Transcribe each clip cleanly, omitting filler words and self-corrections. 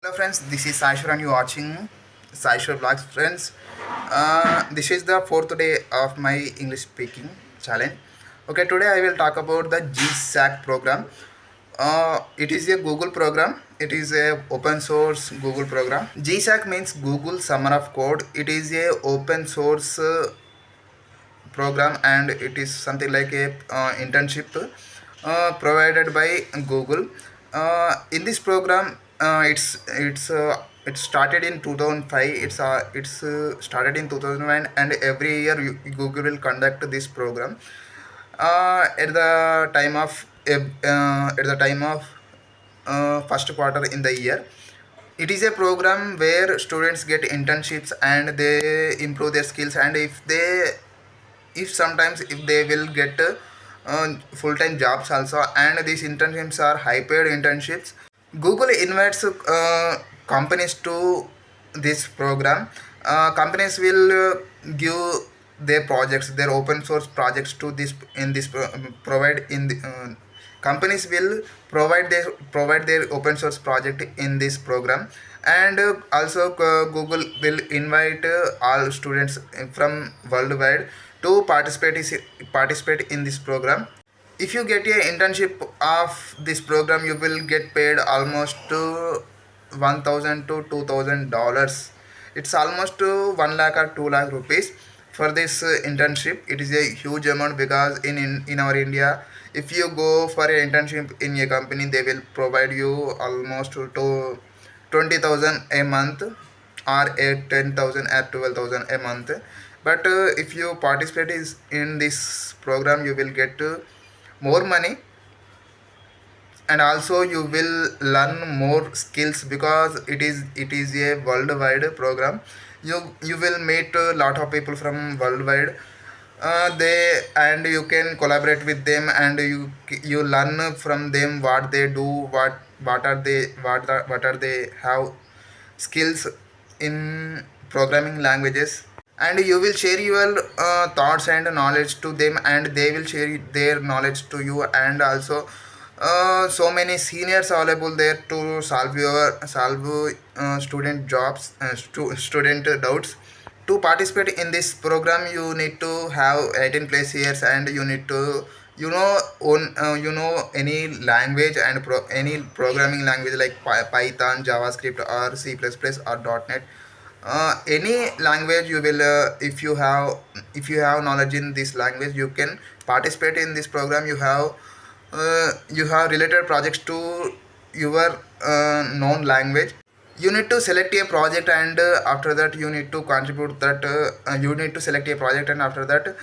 Hello friends, this is Saishwar and you watching Saishwar Vlogs. Friends, this is the fourth day of my English speaking challenge. Okay, today I will talk about the GSoC program. It is a Google program. It is a open source Google program. GSoC means Google Summer of Code. It is a open source program and it is something like a internship provided by Google. In this program, it started in 2005. It's started in 2009, and every year Google will conduct this program at the time of first quarter in the year. It is a program where students get internships and they improve their skills, and if sometimes if they will get full-time jobs also, and these internships are high-paid internships. Google invites companies to this program. Companies will give their projects, their open source projects to this in this provide in the companies will provide their open source project in this program. And also Google will invite all students from worldwide to participate in this program. If you get a internship of this program, you will get paid almost 1000 to $2000. It's almost 1 lakh or 2 lakh rupees for this internship. It is a huge amount because in our India, if you go for an internship in a company, they will provide you almost to 20,000 a month, or a 10,000 or 12,000 a month. But if you participate in this program, you will get more money, and also you will learn more skills because it is a worldwide program. You will meet a lot of people from worldwide. They and you can collaborate with them, and you learn from them what they do, what are they have skills in programming languages. And you will share your thoughts and knowledge to them, and they will share their knowledge to you. And also so many seniors are available there to solve student jobs, student doubts. To participate in this program, you need to have 18 plus years, and you need to any language and any programming language like Python, JavaScript, or C++, or .NET. Any language you will if you have knowledge in this language, you can participate in this program. You have related projects to your known language. You need to select a project, and after that you need to contribute that you need to select a project, and after that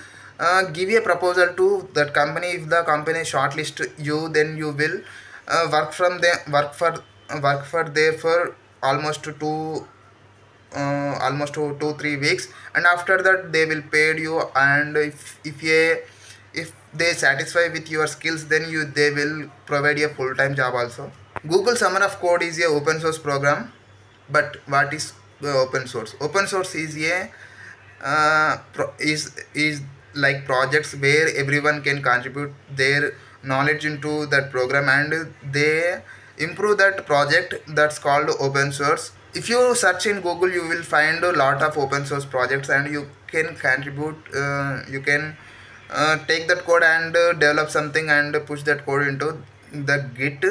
give a proposal to that company. If the company shortlist you, then you will work for there for almost 2-3 weeks, and after that they will pay you. And if they satisfy with your skills, then they will provide a full-time job also. Google Summer of Code is a open source program. But what is open source? Open source is a is like projects where everyone can contribute their knowledge into that program, and they improve that project. That's called open source. If you search in Google, you will find a lot of open source projects, and you can contribute. You can take that code and develop something and push that code into the Git.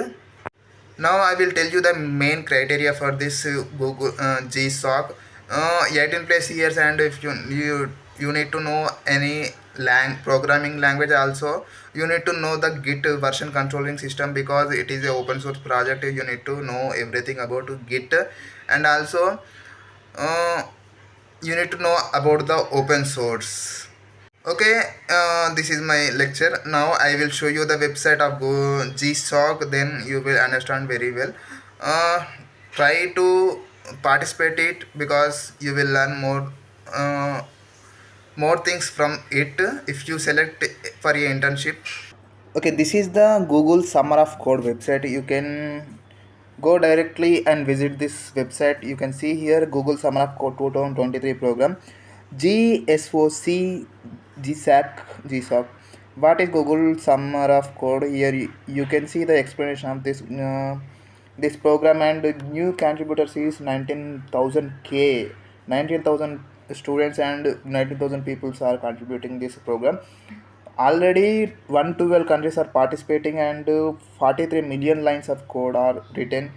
Now I will tell you the main criteria for this Google GSoC. 18 plus years, and if you need to know any programming language also. You need to know the Git version controlling system because it is a open source project. You need to know everything about Git. And also uh, you need to know about the open source. Okay, this is my lecture. Now I will show you the website of GSoC, then you will understand very well. Uh, Try to participate it because you will learn more things from it if you select for a internship. Okay, this is the Google Summer of Code website. You can go directly and visit this website. You can see here Google Summer of Code 2023 program. GSoC, GSoC. What is Google Summer of Code? Here you can see the explanation of this. this program, and new contributors is 19,000 students and 19,000 people are contributing this program. Already 112 countries are participating, and 43 million lines of code are written.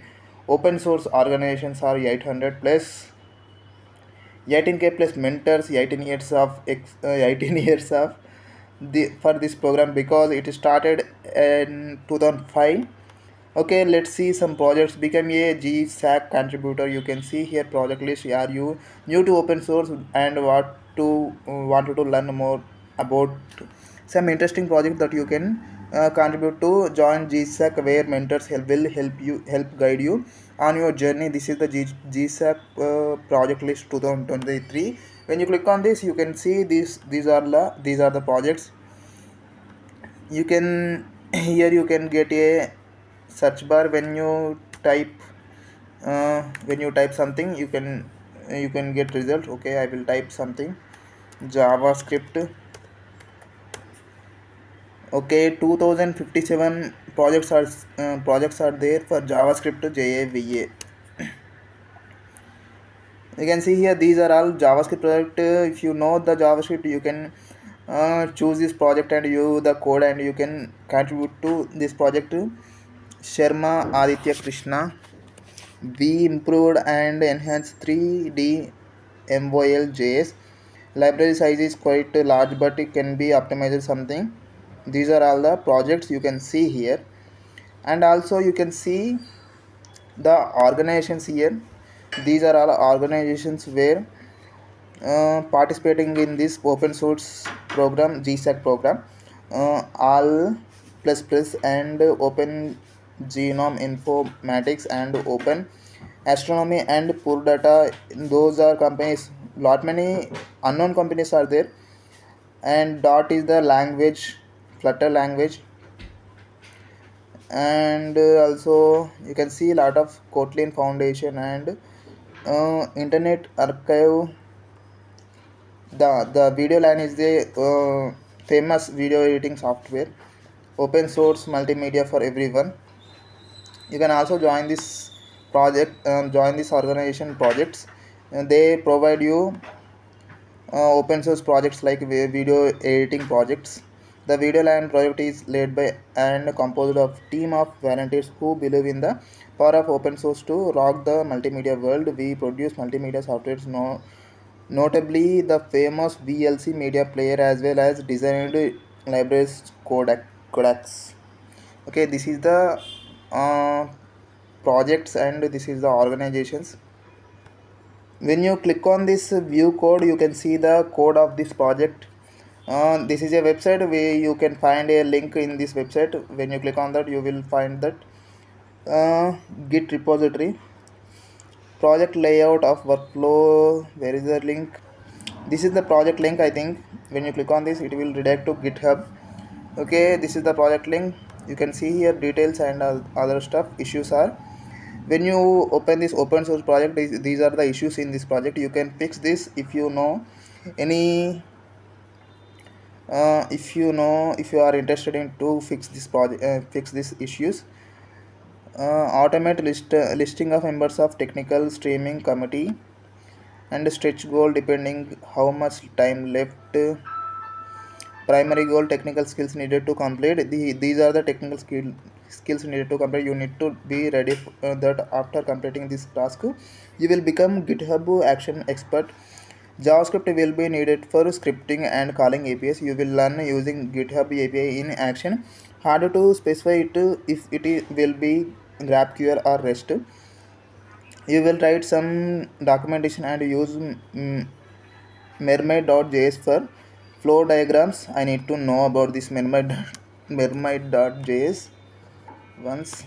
Open source organizations are 800 plus, 18K plus mentors, 18 years of 18 years of for this program because it started in 2005. Okay, let's see some projects. Become a GSAC contributor. You can see here project list. Are you new to open source and wanted to learn more about some interesting project that you can contribute to? Join GSAC where mentors help guide you on your journey. This is the GSAC project list 2023. When you click on this, you can see these are the projects. You can here you can get a search bar. When you type something, you can get result. Okay, I will type something javascript. Okay, 2057 projects are there for javascript java. You can see here these are all javascript project. If you know the javascript, you can choose this project and you the code, and you can contribute to this project. Sharma Aditya Krishna. We improved and enhanced 3D MOL.js. Library size is quite large, but it can be optimized something. These are all the projects you can see here, and also you can see the organizations here. These are all organizations where participating in this open source program, GSAC program. All plus plus and open genome informatics and open astronomy and poor data. Those are companies. Lot many unknown companies are there. And dot is the language, flutter language. And also you can see a lot of Kotlin Foundation and Internet Archive. The video line is the famous video editing software, open source multimedia for everyone. You can also join this organization projects, and they provide you open source projects like video editing projects. The video line project is led by and composed of team of volunteers who believe in the power of open source to rock the multimedia world. We produce multimedia softwares, notably the famous VLC media player, as well as designed libraries codecs. Okay, this is the uh, projects, and this is the organizations. When you click on this view code, you can see the code of this project. This is a website where you can find a link in this website. When you click on that, you will find that git repository, project layout of workflow. Where is the link? This is the project link, I think. When you click on this, it will redirect to GitHub. Okay, this is the project link. You can see here details and other stuff. Issues are, when you open this open source project, these are the issues in this project. You can fix this if you know any if you are interested in to fix this project, fix these issues. Automate listing of members of technical streaming committee and stretch goal depending how much time left. Primary goal, technical skills needed to complete. These are the technical skills needed to complete. You need to be ready that after completing this task, you will become GitHub action expert. JavaScript will be needed for scripting and calling APIs. You will learn using GitHub API in action. Harder to specify it if will be GraphQL or REST. You will write some documentation and use mermaid.js for flow diagrams. I need to know about this mermaid.js once.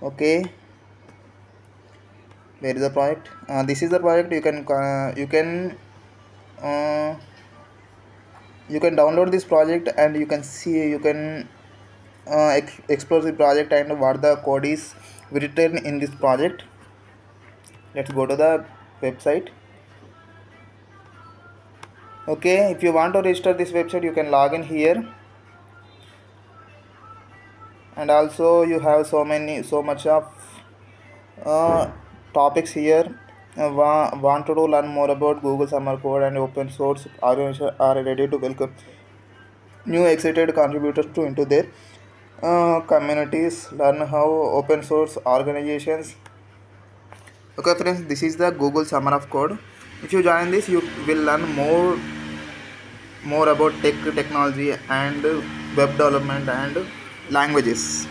Okay, where is the project? This is the project. Uh, you can download this project, and you can explore the project and what the code is written in this project. Let's go to the website. Okay, if you want to register this website, you can log in here, and also you have so much of uh, topics here. Want to learn more about Google Summer Code and open source organization are ready to welcome new excited contributors to into their communities. Learn how open source organizations. Okay, friends, this is the Google Summer of Code. If you join this, you will learn more about technology and web development and languages.